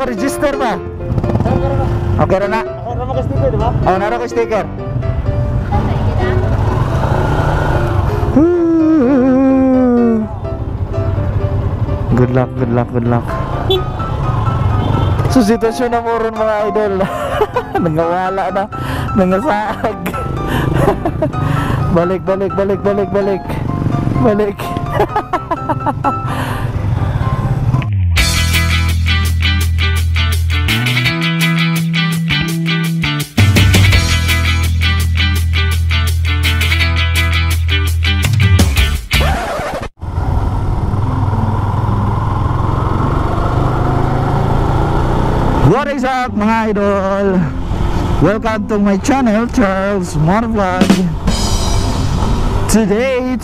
ko register ba? Okay na na. Ako ka sticker, di ba? Oh, naro ko sticker. Good luck, good luck, good luck. So sitwasyon na mo ron mga idol. Nangawala na, nangasaag. Balik. What is up mga idol? Welcome to my channel, Charles Motovlog. Today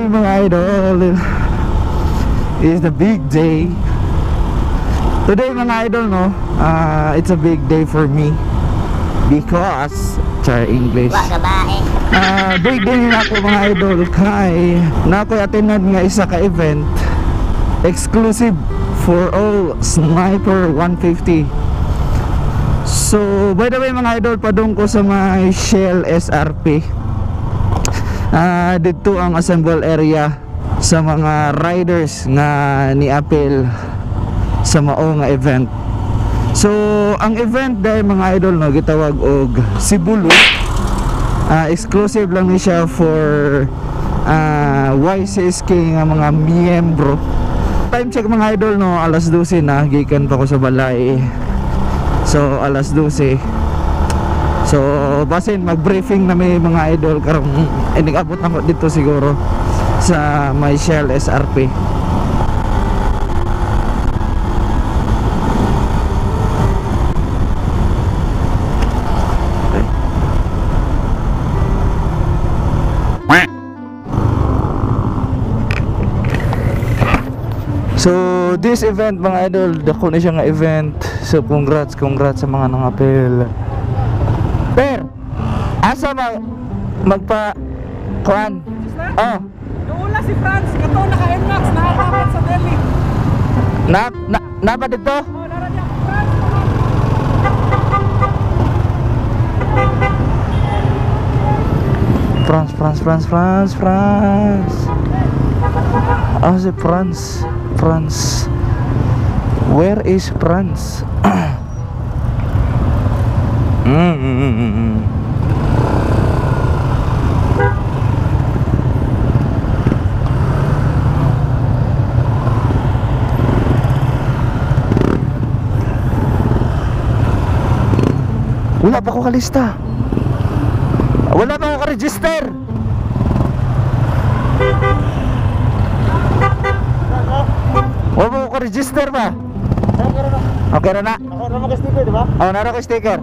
mga idol is the big day. Today mga idol, no, it's a big day for me because English. Big day na ako mga idol kay na ako attended nga isa ka event exclusive for all Sniper 150. So by the way mga idol, padung ko sa may Shell SRP. Dito ang assemble area sa mga riders nga ni-appeal sa mao nga event. So ang event dahil mga idol, no, gitawag og Sibulu. Exclusive lang ni siya for YCSK nga mga miyembro. Time check mga idol, no, alas 12 na, gikan pa ko sa balay. So alas 12. So basin mag-briefing na may mga idol karong nag-abot ako dito siguro sa may Shell SRP. So this event mga idol, dako na siya nga event. So congrats sa mga nangapel. Per, asa magpa kuan? Oh. Naula si Franz, kato naka-NMAX, nakatapat sa Delhi. Na ba dito? Oh, nara niya Franz. France. Si France. Where is France? Wala pa ko kalista. Wala pa ko ka-register. Wala pa ko ka-register ba? Okay na na. Ako ka sticker, di ba? Oh, naro ko sticker.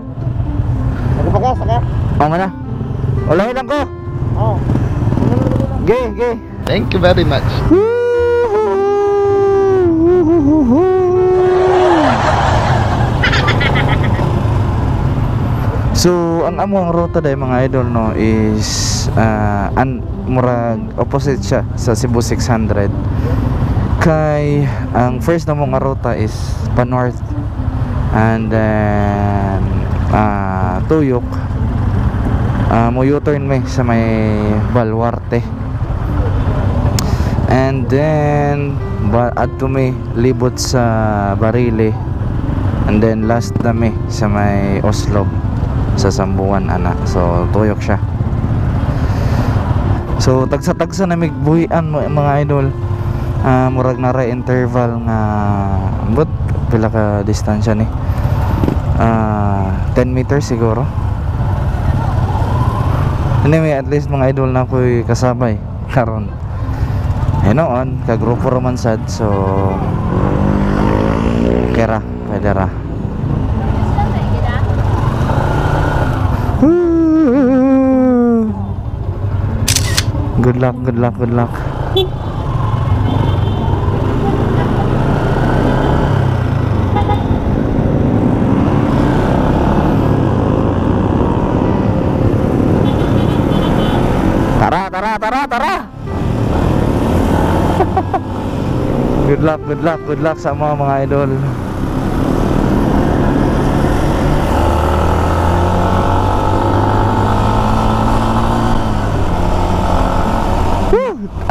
Nagpagas ka? Oo nga na. Wala lang ko. Oo. Gay. Thank you very much. So ang among ruta day mga idol, no, is murag opposite siya sa Cebu 600. Kay ang first na mong ruta is pa north, and then Tuyok, mo U-turn may sa may Baluarte, and then adto may libot sa Barile, and then last na may sa may Oslob sa Sambuan ana. So Tuyok siya. So tagsa na migbuhian mo mga idol. Murag na ra interval nga but pila ka distansya ni 10 meters siguro. Anyway, at least mga idol na ko'y kasabay karon. Noon ka grupo raman sad, so kera pwede ra. Good luck. Tara. Good luck sa mga idol.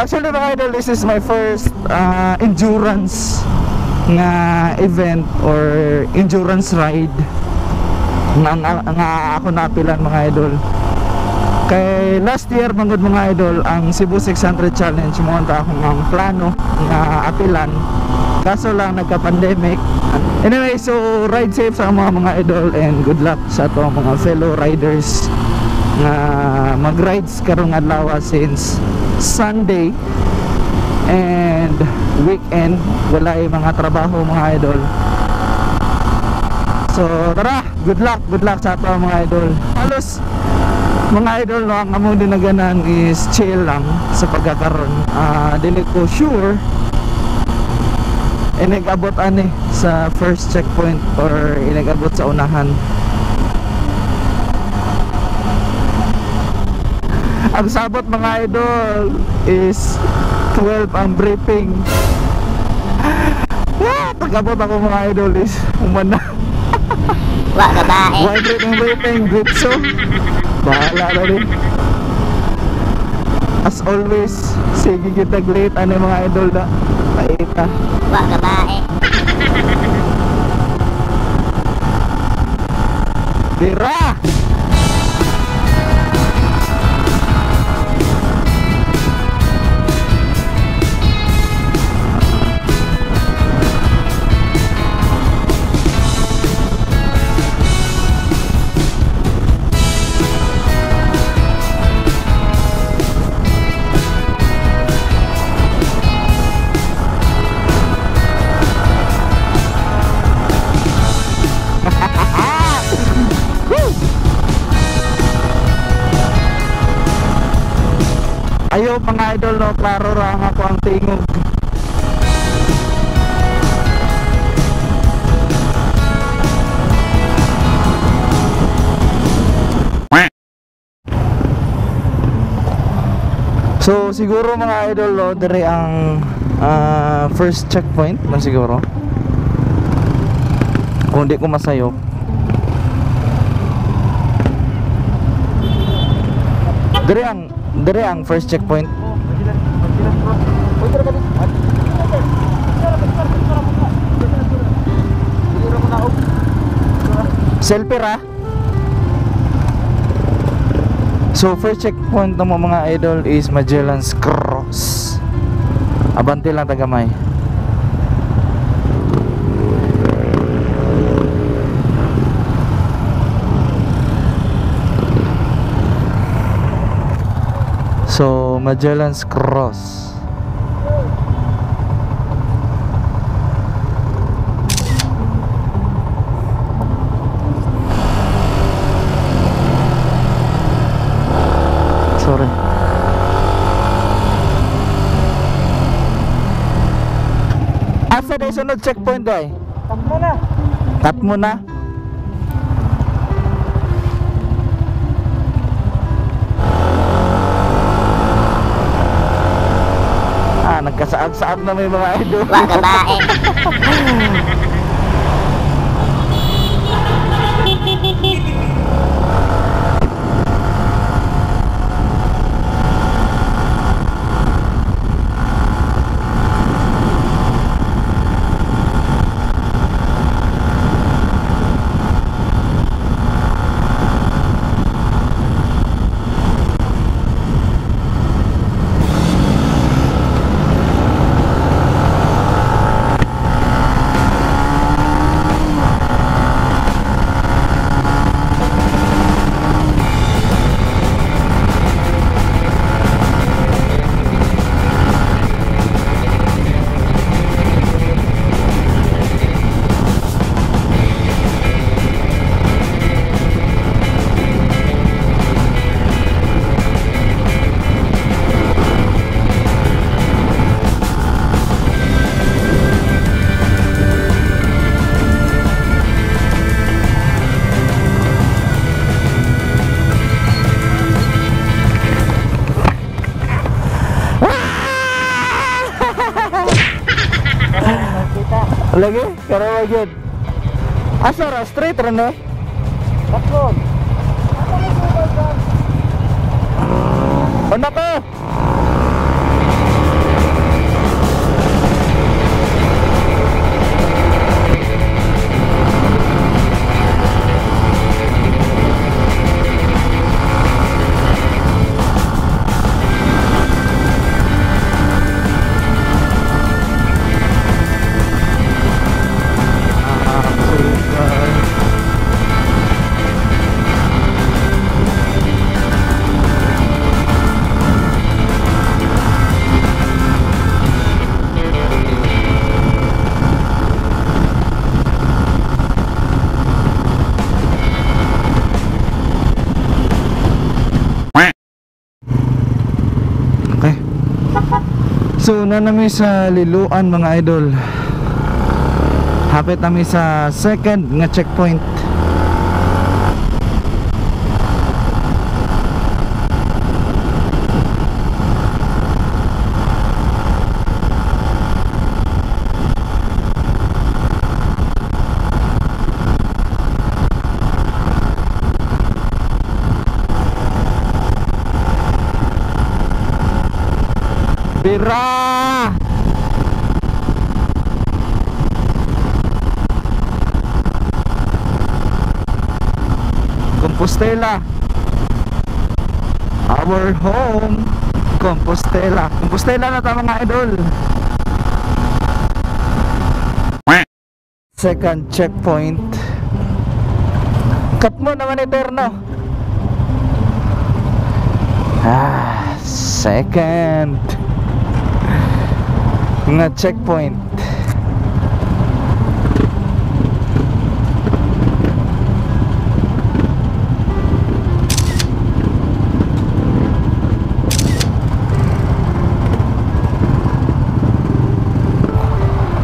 Actually mga idol, this is my first endurance nga event or endurance ride nga ako napilan mga idol. Kay last year mangod mga idol ang Cebu 600 Challenge mo anta akong ang plano nga apilan, kaso lang nagka-pandemic. Anyway, so ride safe sa mga idol and good luck sa to mga fellow riders nga mag-rides karong adlaw since Sunday and weekend, wala yung mga trabaho mga idol. So tara, good luck sa ato mga idol. Halos mga idol no, ang among dinaganan is chill lang sa pagkakaroon. Dili ko sure inag-abot ani sa first checkpoint or inag-abot sa unahan. Ang sabot mga idol is 12 ang briefing. Pag-abot ako mga idol is umana. Wah, babae. Why ang briefing? Gripso. Bahala na rin. As always, sige kita late ano mga idol na paita. Wah, babae. Tira! Ayaw mga idol no, klaro ra ang ako ang tingog. So siguro mga idol no, dire ang first checkpoint na siguro. Kung di ko masayok. Dire ang first checkpoint. Selfie ra. So first checkpoint ng mga idol is Magellan's Cross. Abante lang tagamay. So Magellan's Cross. Sorry. Asa na sunod checkpoint ay? Tap mo na. Tap mo na. Nagkasaad-saad na may mga idol. Wah, babae. Lagi, karawa gyud. Asa ra straight ra no? Bakon. Ano ko? So na namin sa Liloan mga idol. Hapit namin sa second nga checkpoint. Bira! Compostela. Our home. Compostela. Compostela na tama mga idol. Second checkpoint. Cut mo naman eterno. Second nga checkpoint.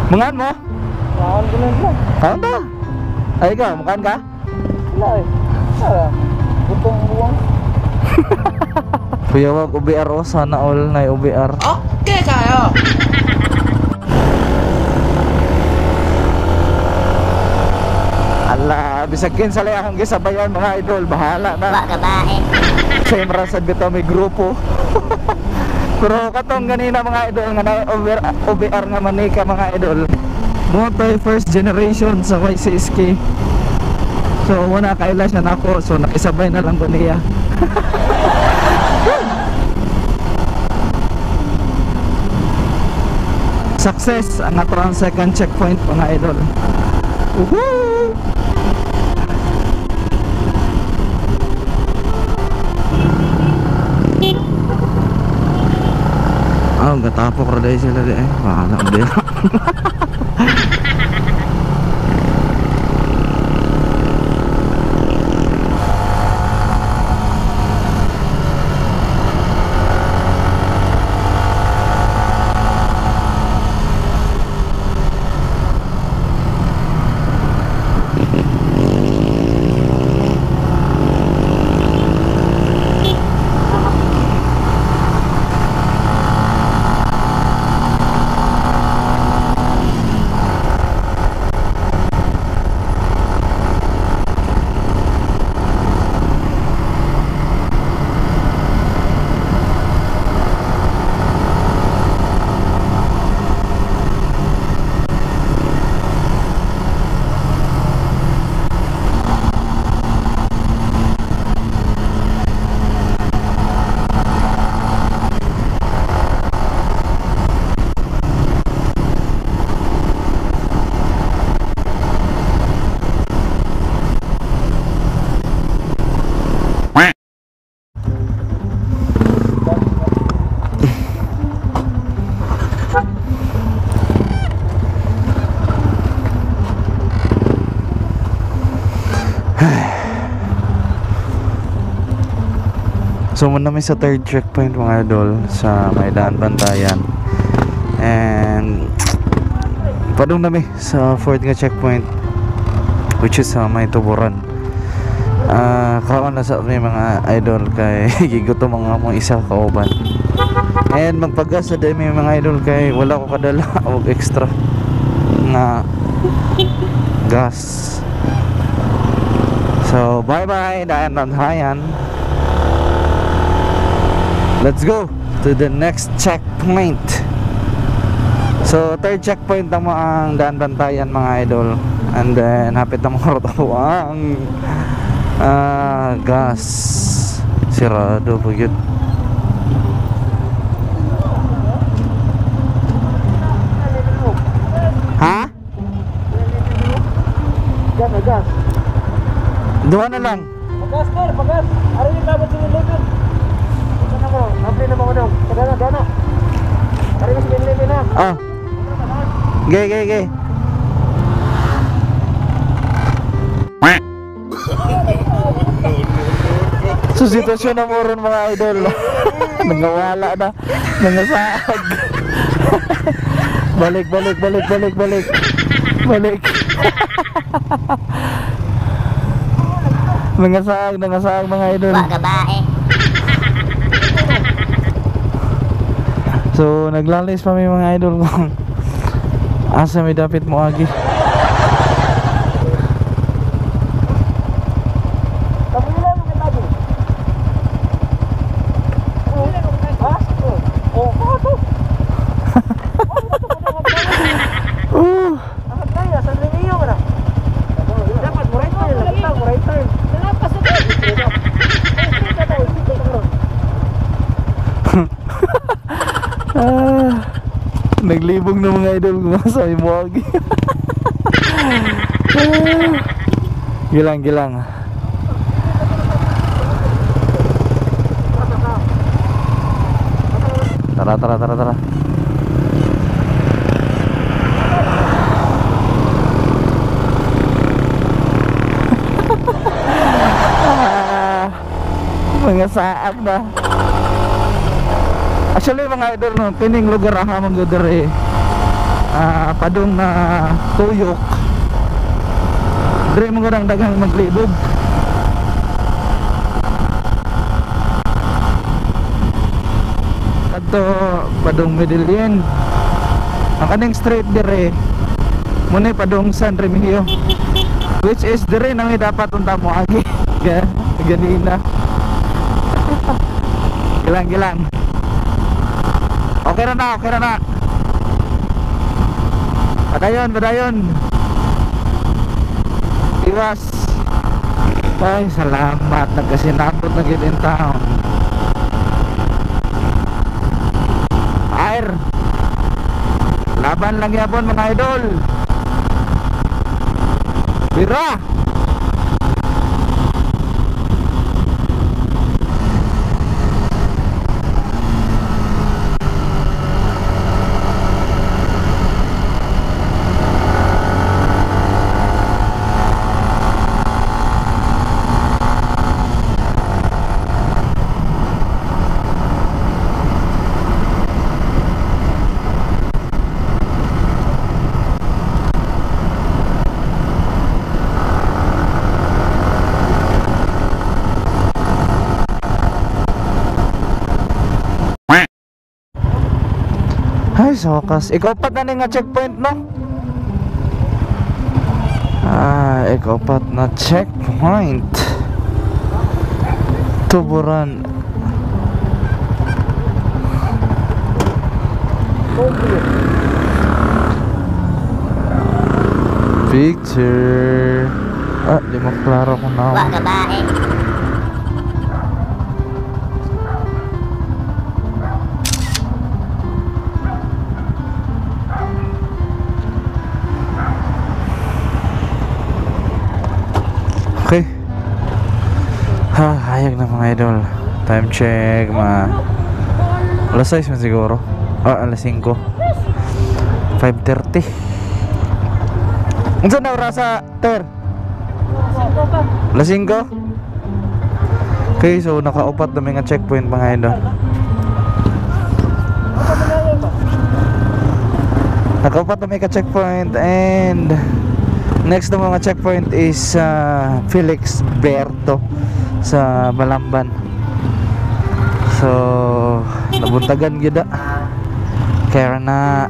Mangan mo? Saan ko lang siya? Kaon ta? Ay ikaw, makan ka? Wala eh. Butong buwang. Kuya wag UBR o, sana all na UBR. Okay kayo. Ala, bisag kinsa lay akong gisabayan mga idol, bahala Wa na. gabae. Same ra sad bitaw may grupo. Pero katong ganina mga idol nga na OBR nga manika mga idol. Mo tayo first generation sa YCSK. So wala kaila siya nako, so nakisabay na lang ko niya. Success ang atrang second checkpoint mga idol. Woohoo! Gatapok ra dai sila di eh. Bahala mo di. So muna namin sa third checkpoint mga idol sa Maidan Bantayan. And padung namin sa fourth nga checkpoint, which is sa May Tuburan. Kawan na sa may mga idol kay gigutom mga mo isa kauban. And magpagas sa may mga idol kay wala ko kadala og extra nga gas. So bye bye Daan Bantayan. Let's go to the next checkpoint. So third checkpoint na mo ang Daan Bantayan mga idol. And then hapit na mo ang gas. Sirado po yun. Ha? Gas. Duha na lang. Pagas tol, pagas. Ari ni kabot sa level. Ano mo? Napli na mo dong. Dana. Ari ni level na. Ah. Gay. So sitwasyon na mo ron mga idol. Nangawala na. Nangasag. Balik. Balik. Nangasag mga idol. Wa gabae. So naglalis pa may mga idol kung asa may dapit mo agi. Naglibong na mga idol kung asa may mo agi. Gilang. Tara. Mga saat na. Actually mga idol no, pining lugar aha man gud dere. Padung na tuyok. Dre mo gadang daghang maglibog. Kadto padung Medellin. Ang kaning street dire muna padung San Remigio. Which is dire nang dapat unta mo agi. Ganina. Gilang. Okay na na. Padayon. Iwas. Ay, salamat. Nagkasinabot na gid in town. Air. Laban lang yapon mga idol. Bira. Ay, sa wakas. Ikaw pa na nga checkpoint, no? Ikaw pa na checkpoint. Tuburan. Picture. Di mo klaro kung na. Wa gabae. Okay. Hayag na mga idol. Time check alas 6 man siguro. Alas 5. 5:30. Unsa na oras sa ter? Alas 5. Okay, so nakaupat na mga checkpoint mga idol. Nakaupat na mga checkpoint and next na mga checkpoint is Felix Berto sa Balamban. So nabuntagan gyud kaya na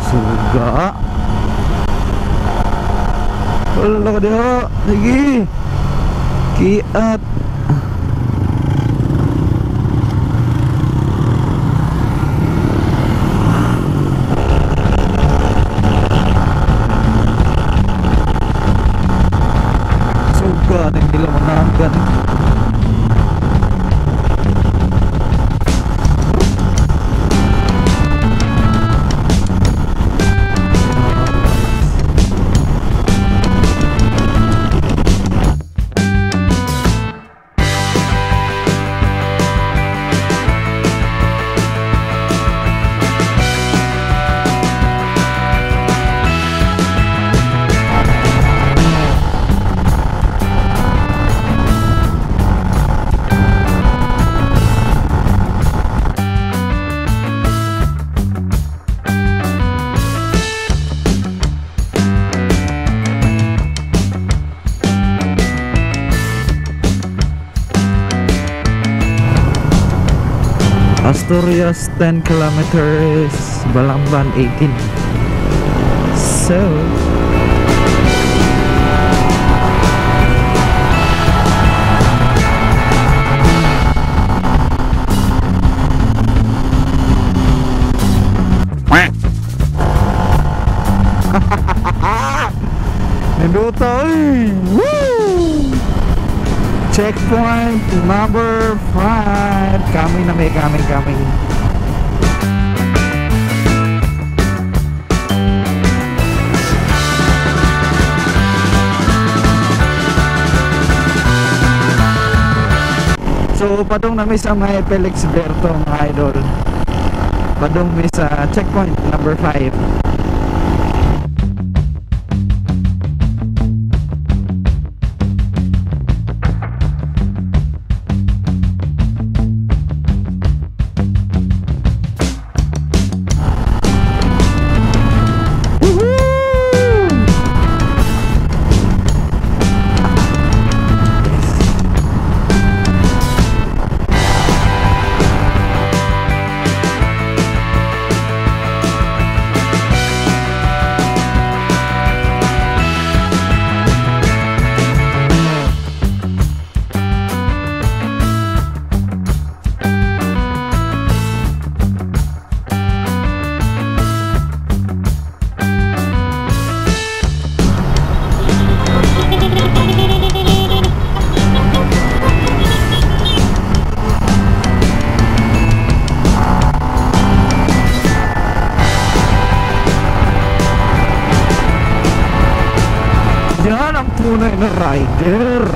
suga. Wala ka diha. Sige. Kiat. Suga. Hindi lang managan. Asturias 10 kilometers, Balamban 18. So Menduta, woo! Checkpoint number 5. Kami na may kami. So padung na mi sa may Felix Berto mga idol. Padung mi sa checkpoint number 5. Yan ang tunay na rider.